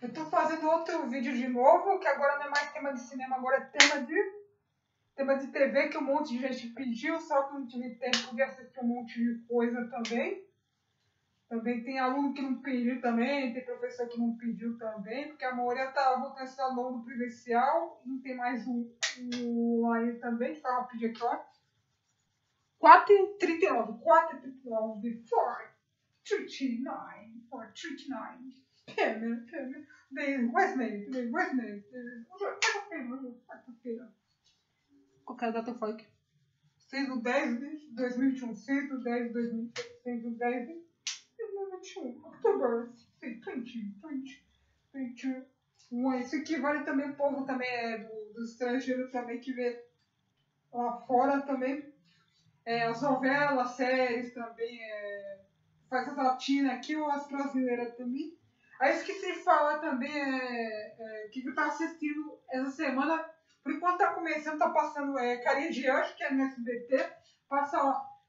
Eu tô fazendo outro vídeo de novo, que agora não é mais tema de cinema, agora é tema de TV, que um monte de gente pediu, só que não tive tempo de assistir um monte de coisa também. Também tem aluno que não pediu também, tem professor que não pediu também, porque a maioria tá voltando a estudar no presencial, não tem mais um aí também, que estava pedindo aqui, ó. 4h39, 4h39, 4h39, 4h39. Pena. Wesley. Quarta-feira. Qualquer data foi aqui. 6/10 de 2021. 6/10 de 2021. 6/10 de 2021. October 2021. Isso aqui vale também o povo também do estrangeiro também que vê lá fora também. As novelas, séries também. Faz as latinas aqui ou as brasileiras também. Aí esqueci de falar também que eu tava assistindo essa semana. Por enquanto tá começando, tá passando Carinha de Anjo, que é no SBT. Passa,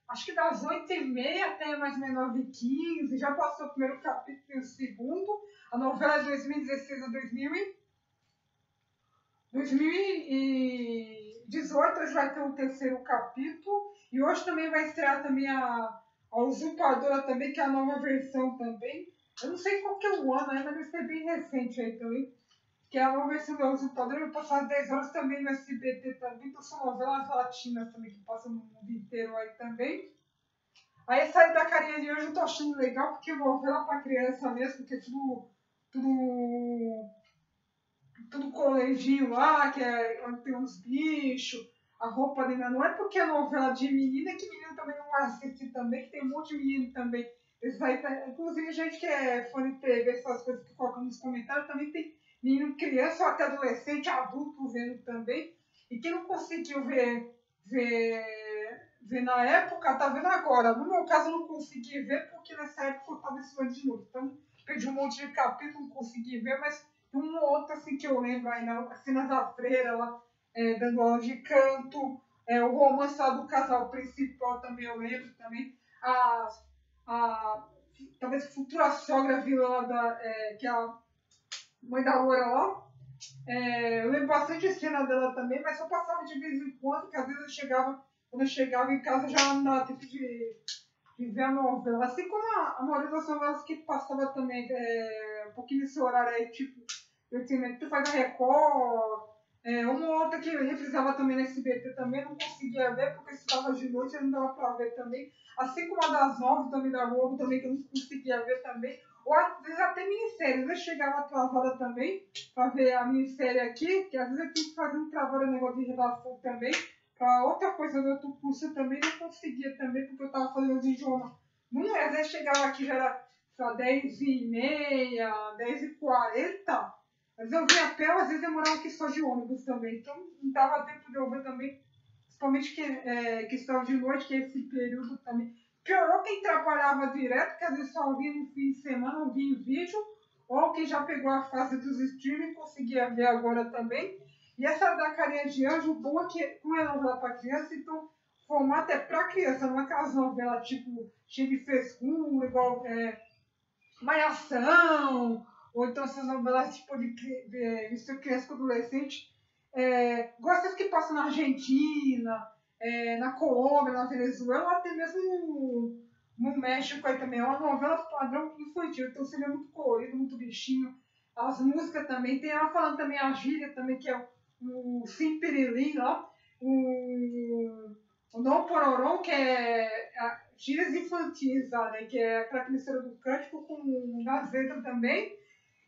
acho que das 8h30 até mais ou menos 9h15. Já passou o primeiro capítulo e o segundo. A novela é de 2016 a 2018. Hoje vai ter o terceiro capítulo. E hoje também vai estrear também a Usurpadora também, que é a nova versão também. Eu não sei qual que é o ano ainda, mas vai ser bem recente aí também. Que é a nova versão da Usurpadora, vai passar às 10 horas também no SBT também. Então são novelas latinas também que passam no mundo inteiro aí também. Aí essa aí da Carinha de Hoje eu tô achando legal, porque novela pra criança mesmo, porque tudo coleginho lá, que onde tem uns bichos. A roupa ainda não é porque é novela de menina, que menino também não assiste também, que tem um monte de menino também. Inclusive gente que é fã de TV, essas coisas que colocam nos comentários, também tem menino, criança ou até adolescente, adulto vendo também. E quem não conseguiu ver na época, tá vendo agora. No meu caso eu não consegui ver, porque nessa época eu tava estudando de novo. Então perdi um monte de capítulo, não consegui ver, mas um ou outro assim que eu lembro ainda, assim na freira lá. Dando aula de canto, o romance lá do casal principal também eu lembro também, talvez futura sogra vilã lá, que é a mãe da Loura lá, eu lembro bastante a cena dela também, mas só passava de vez em quando, que às vezes quando eu chegava em casa já não dava tempo de ver a novela, assim como a maioria das novelas que passava também, um pouquinho nesse horário aí, tipo, tu faz a Record. Uma ou outra que reprisava também no SBT também, não conseguia ver, porque estudava de noite e não dava pra ver também. Assim como a das 9 também da Globo, também, que eu não conseguia ver também. Ou às vezes até minisséries, eu chegava atrasada também, pra ver a minissérie aqui, que às vezes eu tinha que fazer um trabalho, negócio de redação também, pra outra coisa do outro curso também, não conseguia também, porque eu tava fazendo os idiomas. Às vezes chegava aqui já era 10h30, 10h40. Às vezes eu via a pé, às vezes demorava aqui só de ônibus também. Então não dava tempo de eu ver também, principalmente questão de noite, que é esse período também. Piorou quem trabalhava direto, que às vezes só via no fim de semana, ou via em vídeo, ou quem já pegou a fase dos streaming conseguia ver agora também. E essa da Carinha de Anjo, o bom é que, como é novela para criança, então o formato é para criança, não é aquelas novelas tipo cheia de frescura, igual Malhação, ou então essas novelas tipo de criança com adolescente. Gosto que passam na Argentina, na Colômbia, na Venezuela, até mesmo no México aí também. É uma novela padrão infantil, então seria muito colorido, muito bichinho. As músicas também, tem ela falando também a gíria também, que é o Sim Pirilim, ó, o Não Pororó, que é gírias infantis, né, que é a característica do cântico com gazeta também.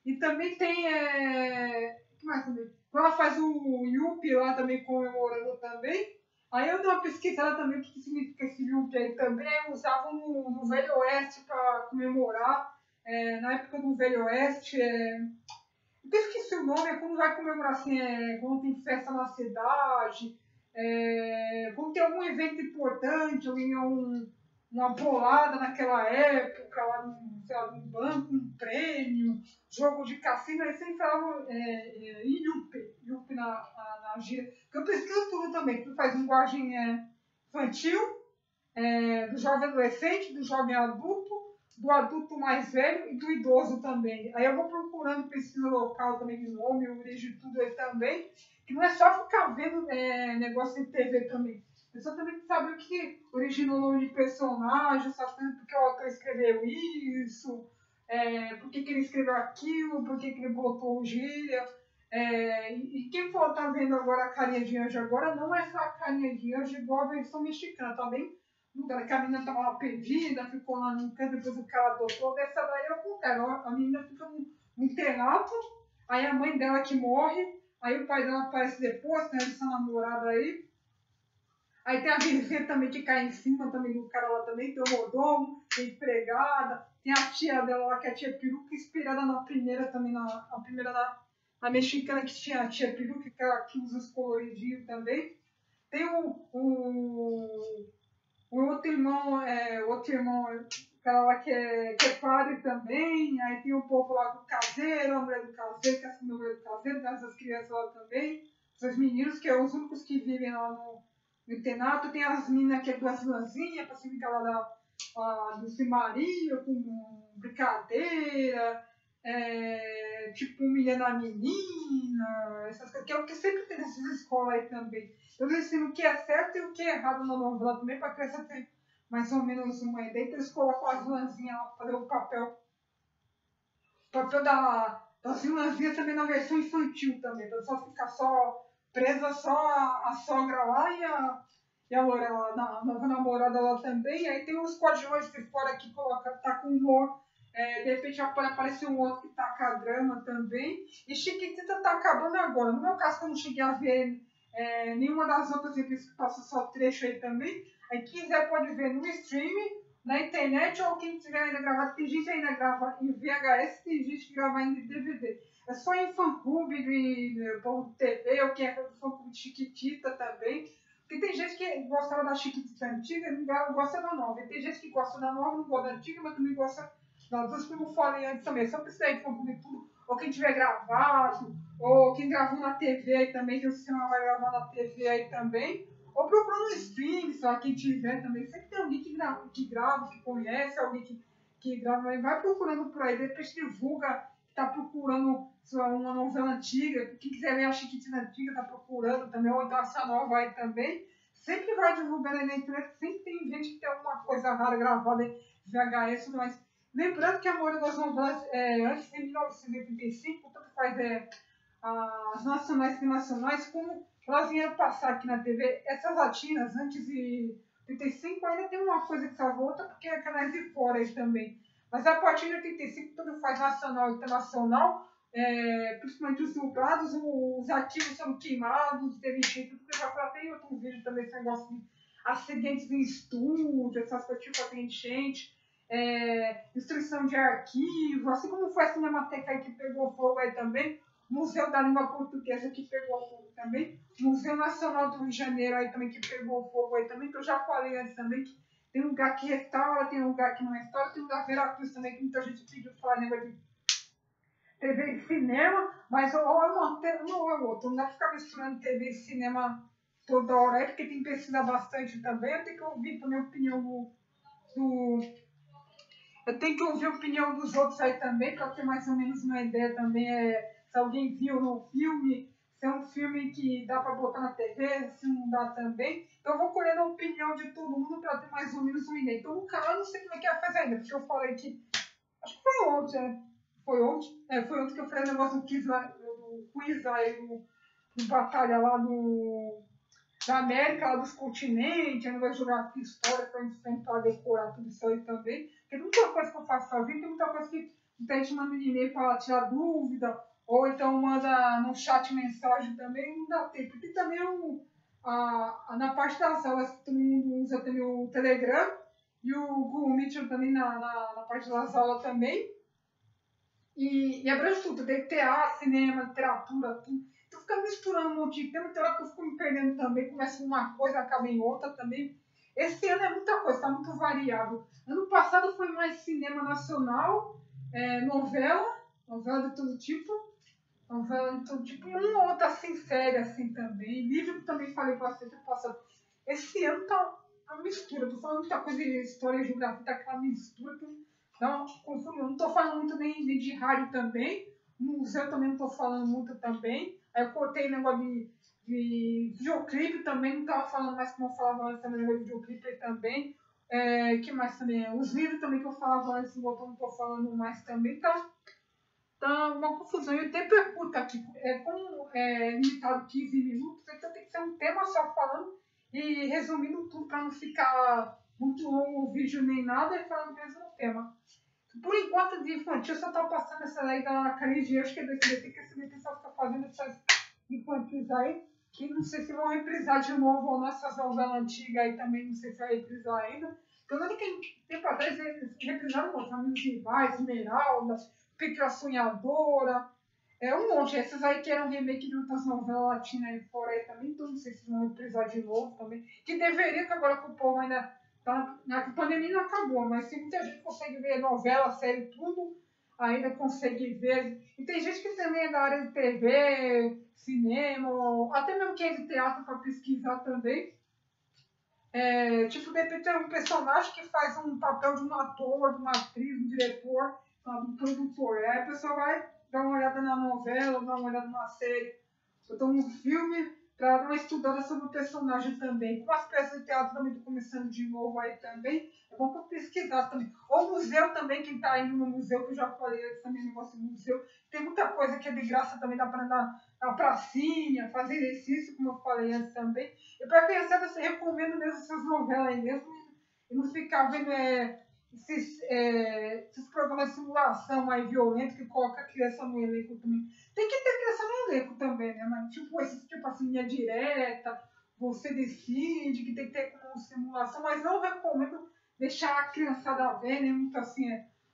E também tem. O que mais também? Quando ela faz o Yuppie lá também comemorando também. Aí eu dei uma pesquisada também o que significa esse Yuppie aí também. Usavam no Velho Oeste para comemorar. Na época do Velho Oeste. Eu esqueci o nome, é quando vai comemorar assim, quando tem festa na cidade. Quando tem algum evento importante, ou uma bolada naquela época, lá num banco, um prêmio, jogo de cassino, aí sempre falavam Yuppie na gíria. Porque eu pesquiso tudo também, tu faz linguagem infantil, do jovem adolescente, do jovem adulto, do adulto mais velho e do idoso também. Aí eu vou procurando pesquisa local também de nome, origem de tudo aí também, que não é só ficar vendo negócio de TV também. A pessoa também tem que saber o que originou o nome de personagem, sabe porque o autor escreveu isso, por que ele escreveu aquilo, por que ele botou gíria. E quem for tá vendo agora a carinha de anjo agora, não é só a carinha de anjo igual a versão mexicana, tá bem? Que a menina tava lá perdida, ficou lá no canto, depois o cara adotou. Dessa daí é o contrário. A menina fica no internato, aí a mãe dela que morre, aí o pai dela aparece depois, tem essa namorada aí. Aí tem a vizinha também que cai em cima também do cara lá também, tem o mordomo, tem a empregada, tem a tia dela lá, que é a tia peruca, inspirada na primeira também, a primeira na mexicana que tinha a tia peruca, que usa os coloridinhos também. Tem o outro irmão, o cara lá que é padre também, aí tem o povo lá do caseiro, a mulher do caseiro, que é a mulher do caseiro, tem essas crianças lá também, os meninos, que são os únicos que vivem lá no internato, tem as meninas que é duas lãzinhas, pra se ficar lá do Cimaria, com brincadeira, tipo humilhando a menina, essas coisas, que é o que sempre tem nessas escolas aí também. Eu ensino o que é certo e o que é errado na novela também, para a criança ter mais ou menos uma ideia. Então eles colocam as lãzinhas lá para fazer o papel das vilãzinhas também na versão infantil também, para só ficar presa só a sogra lá e a loura lá, a nova namorada lá também. E aí tem os coadjuvantes de fora que tá com humor. De repente pode aparecer um outro que tá com a drama também. E Chiquitita tá acabando agora. No meu caso, que eu não cheguei a ver nenhuma das outras revistas que passa só trecho aí também. Aí quem quiser pode ver no streaming, na internet, ou quem tiver ainda gravado. Tem gente que ainda grava em VHS, tem gente que grava ainda em DVD. É só em fã-clube de Povo TV, ou quem é fã-clube de Chiquitita também. Porque tem gente que gostava da Chiquitita antiga e não gosta da nova. E tem gente que gosta da nova, não gosta da antiga, mas também gosta das duas, como eu falei antes também. Só precisa de fã-clube tudo, ou quem tiver gravado, ou quem gravou na TV aí também, que o sistema vai gravar na TV aí também. Ou procura no stream, só quem tiver também. Sempre tem alguém que grava, que conhece, alguém que grava. Vai procurando por aí, depois divulga, está procurando uma novela antiga. Quem quiser ver a Chiquitita antiga, está procurando também, ou então essa nova aí também. Sempre vai divulgando aí na internet, sempre tem gente que tem alguma coisa rara gravada em VHS, mas lembrando que a maioria das novelas antes de 1985, tanto faz as nacionais e nacionais, como elas vieram passar aqui na TV, essas latinas, antes de 85, ainda tem uma coisa que salva outra, porque é canais de fora aí também. Mas a partir de 85, tudo faz nacional e internacional, principalmente os dublados, os ativos são queimados, teve jeito, tudo. Eu já falei em outro vídeo também, esse negócio de acidentes em estúdio, essas coisas tipo enchente, destruição de arquivo, assim como foi a Cinemateca aí que pegou fogo aí também, Museu da Língua Portuguesa que pegou fogo também, Museu Nacional do Rio de Janeiro aí também que pegou fogo aí também, que eu já falei antes também, que tem um lugar que restaura, tem um lugar que não restaura, tem um lugar Veracruz também, que muita gente pediu falar negócio de TV e cinema, mas ou é um ou é outro, não dá pra ficar misturando TV e cinema toda hora, porque tem que pesquisar bastante também, eu tenho que ouvir também a opinião eu tenho que ouvir a opinião dos outros aí também, para ter mais ou menos uma ideia também, se alguém viu no filme, se é um filme que dá para botar na TV, se não dá também. Então eu vou colhendo a opinião de todo mundo para ter mais ou menos uma ideia. Então o canal eu não sei como é que vai fazer ainda, porque eu falei que, acho que foi ontem, né? Foi ontem que eu falei o negócio do quiz aí, do batalha lá da América, lá dos continentes, aí vai jogar história para a gente tentar decorar tudo isso aí também. Tem muita coisa que eu faço sozinho, tem muita coisa que a gente manda um e-mail para tirar dúvida, ou então manda no chat mensagem também, não dá tempo. Tem também na parte das aulas, todo mundo usa também o Telegram e o Google Meet também na parte das aulas também. E abrange tudo, tem teatro, cinema, literatura, tudo. Então fica misturando um monte de tema, tem hora que eu fico me perdendo também, começa uma coisa, acaba em outra também. Esse ano é muita coisa, está muito variado. Ano passado foi mais cinema nacional, novela de todo tipo, e uma ou outra assim, séria assim também. Livro que também falei bastante ano passado. Esse ano tá uma mistura, tô falando muita coisa de história e geografia, tá aquela mistura, Não, confundo, não tô falando muito nem de rádio também. No museu também não tô falando muito também. Aí eu cortei negócio de videoclipe também, não tava falando mais como eu falava antes também, negócio de videoclipe aí também. Que mais também? Os livros também que eu falava antes, não tô falando mais também. Então, tá uma confusão. E o tempo é curto aqui. Como é limitado 15 minutos, então tem que ser um tema só falando e resumindo tudo para não ficar muito longo o vídeo nem nada e falando mesmo o tema. Por enquanto, de infantil, só tá passando essa daí da Caridia, acho que é do SBT, que a SBT só fica fazendo essas infantis aí, que não sei se vão reprisar de novo ou nossas novelas antigas aí também, não sei se vai reprisar ainda. Porque eu lembro que tempo atrás eles reprisaram um monte, Amigos Rivais, Esmeralda, Pica Sonhadora, um monte. Essas aí que eram remake de outras novelas latinas aí fora aí também, então não sei se vão reprisar de novo também. Que deveria, que agora que o povo ainda tá. A pandemia não acabou, mas tem muita gente que consegue ver novela, série, tudo, ainda consegue ver. E tem gente que também é da área de TV, cinema, até mesmo que é de teatro para pesquisar também. Tipo, de repente é um personagem que faz um papel de um ator, de uma atriz, um diretor, sabe, um produtor. Aí a pessoa vai dar uma olhada na novela, dar uma olhada na série, ou então um filme, para dar uma estudada sobre o personagem também. Como as peças de teatro também estão começando de novo aí também, é bom para pesquisar também. Ou museu também, quem está indo no museu, que eu já falei antes também, negócio de museu. Tem muita coisa que é de graça também, dá para andar na pracinha, fazer exercício, como eu falei antes também. E para criançada, eu recomendo mesmo essas novelas aí mesmo, e não ficar vendo esses programas de simulação aí violentos que coloca a criança no elenco também. Tem que ter criança no elenco também, né? Mas tipo, esses tipo assim, linha direta, você decide, que tem que ter como simulação, mas não recomendo deixar a criançada ver, nem muito assim,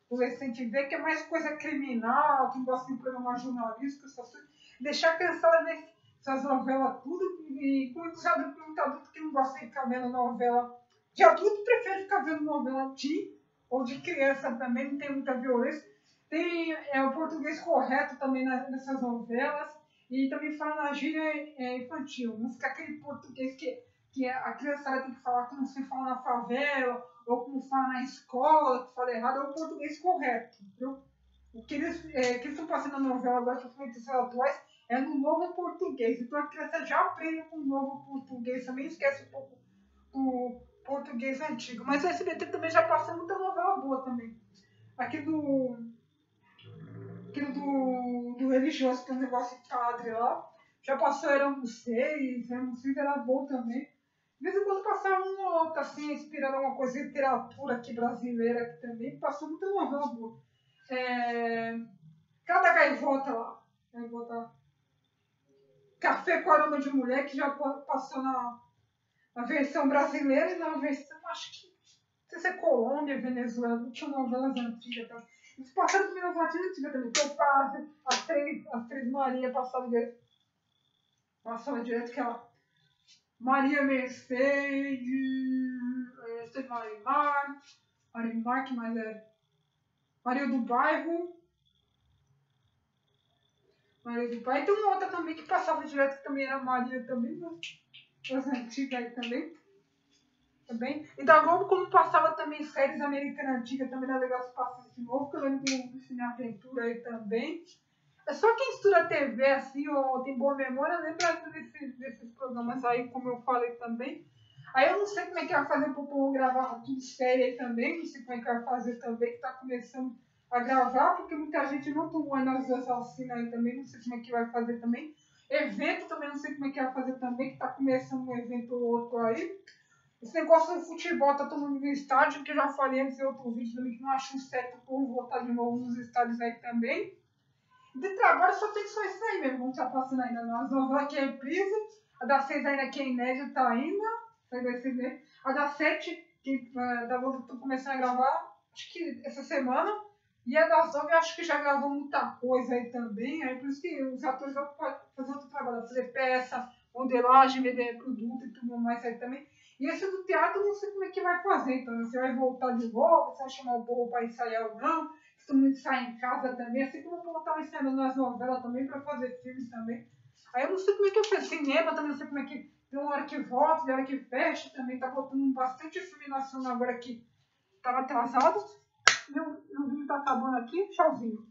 adolescente ver, que é mais coisa criminal, que gosta de programa jornalístico, deixar a criançada ver essas novelas tudo, e com muitos adultos que não gostam de ficar vendo novela de adulto, prefere ficar vendo novela teen, ou de criança também, não tem muita violência. Tem o português correto também nessas novelas, e também fala na gíria infantil, não fica aquele português que a criançada tem que falar como se fala na favela, ou como fala na escola, que fala errado, é o português correto, viu? O que eles estão passando na novela agora, principalmente os atuais, é no novo português. Então a criança já aprende com o novo português, também esquece um pouco o português antigo. Mas o SBT também já passou muita novela boa também. Aquilo do religioso, que é um negócio de padre lá, já passou Éramos Seis era bom também. De vez em quando passava uma outra assim, inspirando alguma coisa de literatura aqui brasileira aqui também, passou muita novela boa. Cada gaivota lá. Gaivota. Café com Aroma de Mulher, que já passou na versão brasileira e na versão, acho que, não sei se é Colômbia, Venezuela, tinha novelas antigas também. Eles passaram também novelas antigas também. Topaz, as três Maria passavam direto. Passava direto que ela. Maria Mercedes, Marimar, que mais é? Maria do Bairro. Maria do Bairro. E tem uma outra também que passava direto, que também era Maria também, né? As antigas aí também. E da Globo, como passava também séries americanas antigas, também era legal se passar de novo, que eu lembro do Cine Aventura aí também. É só quem estuda TV, assim, ou tem boa memória, lembra desses programas aí, como eu falei também. Aí eu não sei como é que vai fazer pro povo gravar tudo série aí também, não sei como é que vai fazer também, que tá começando a gravar, porque muita gente não tomou ainda as vacinas aí também, não sei como é que vai fazer também. Evento também, não sei como é que vai fazer também, que tá começando um evento ou outro aí. Esse negócio do futebol tá todo mundo no estádio, que eu já falei antes em outro vídeo também, que não acho certo o povo voltar de novo nos estádios aí também. De trabalho só tem só isso aí mesmo, não tá passando ainda não. As novelas que é reprise, a das 6 ainda que é inédita tá ainda, você vai ver. A das 7, que da outra tô começando a gravar, acho que essa semana. E a das 9 eu acho que já gravou muita coisa aí também, aí por isso que os atores vão fazer outro trabalho, fazer peça, modelagem, vender produto e tudo mais aí também. E esse do teatro, não sei como é que vai fazer, então você vai voltar de volta, você vai chamar o povo para ensaiar ou não, se todo mundo sai em casa também, assim como o povo estava ensaiando nas novelas também, para fazer filmes também. Aí eu não sei como é que eu fiz, cinema também, não sei como é que, tem uma hora que volta, tem hora que fecha também, tá voltando bastante filme nacional agora que estava atrasado. Eu tá acabando aqui. Tchauzinho.